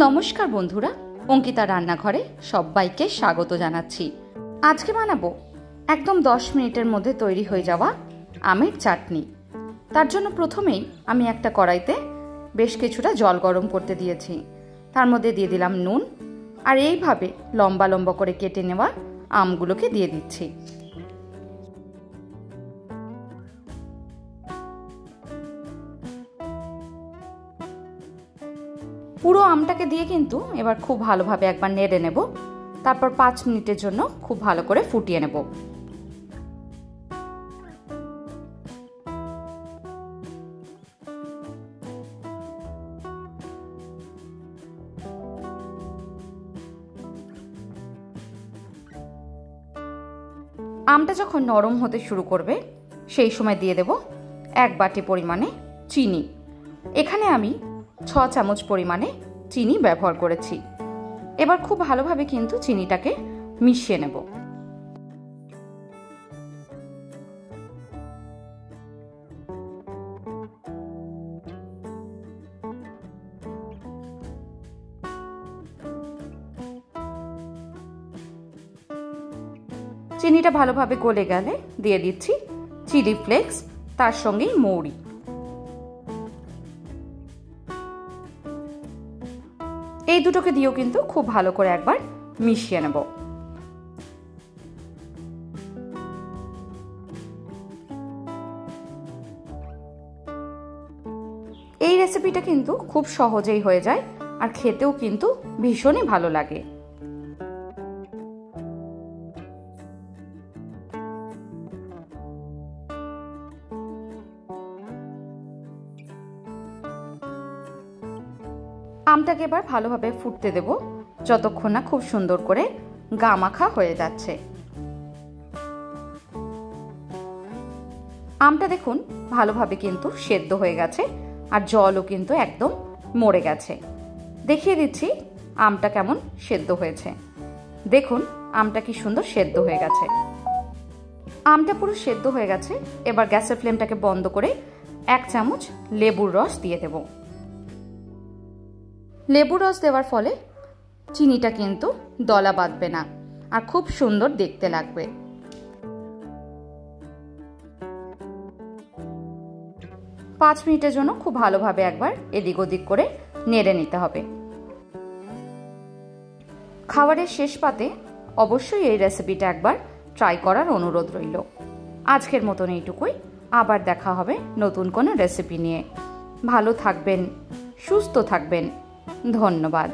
নমস্কার বন্ধুরা, অঙ্কিতা রান্নাঘরে সবাইকে স্বাগত জানাচ্ছি। আজকে বানাবো একদম 10 মিনিটের মধ্যে তৈরি হয়ে যাওয়া আমের চাটনি। তার জন্য প্রথমেই আমি একটা কড়াইতে বেশ কিছুটা জল গরম করতে দিয়েছি। তার মধ্যে দিয়ে দিলাম নুন, আর এইভাবে লম্বা লম্বা করে কেটে নেওয়া আমগুলোকে দিয়ে দিচ্ছি। পুরো আমটাকে দিয়ে কিন্তু এবার খুব ভালোভাবে একবার নেড়ে নেব। তারপর 5 মিনিটের জন্য খুব ভালো করে ফুটিয়ে নেব। আমটা যখন নরম হতে শুরু করবে সেই সময় দিয়ে দেব 1 বাটি পরিমাণে চিনি। এখানে আমি 6 চামচ পরিমাণে চিনি ব্যবহার করেছি। এবার খুব ভালোভাবে কিন্তু চিনিটাকে মিশিয়ে নেব। চিনিটা ভালোভাবে গলে গেলে দিয়ে দিচ্ছি চিলি ফ্লেক্স, তার সঙ্গেই মৌরি। এই দুটোকে দিয়েও কিন্তু খুব ভালো করে একবার মিশিয়ে নেব। এই রেসিপিটা কিন্তু খুব সহজেই হয়ে যায়, আর খেতেও কিন্তু ভীষণই ভালো লাগে। আমটাকে এবার ভালোভাবে ফুটতে দেব, যতক্ষণ না খুব সুন্দর করে গা মাখা হয়ে যাচ্ছে। আমটা দেখুন ভালোভাবে কিন্তু সেদ্ধ হয়ে গেছে, আর জলও কিন্তু একদম মরে গেছে। দেখিয়ে দিচ্ছি আমটা কেমন সেদ্ধ হয়েছে। দেখুন আমটা কি সুন্দর সেদ্ধ হয়ে গেছে। আমটা পুরো সেদ্ধ হয়ে গেছে। এবার গ্যাসের ফ্লেমটাকে বন্ধ করে 1 চামচ লেবুর রস দিয়ে দেব। লেবুর রস দেওয়ার ফলে চিনিটা কিন্তু দলা বাঁধবে না, আর খুব সুন্দর দেখতে লাগবে। পাঁচ মিনিটের জন্য খুব ভালোভাবে একবার এদিক ওদিক করে নেড়ে নিতে হবে। খাবারের শেষ পাতে অবশ্যই এই রেসিপিটা একবার ট্রাই করার অনুরোধ রইল। আজকের মতন এইটুকুই। আবার দেখা হবে নতুন কোনো রেসিপি নিয়ে। ভালো থাকবেন, সুস্থ থাকবেন। ধন্যবাদ।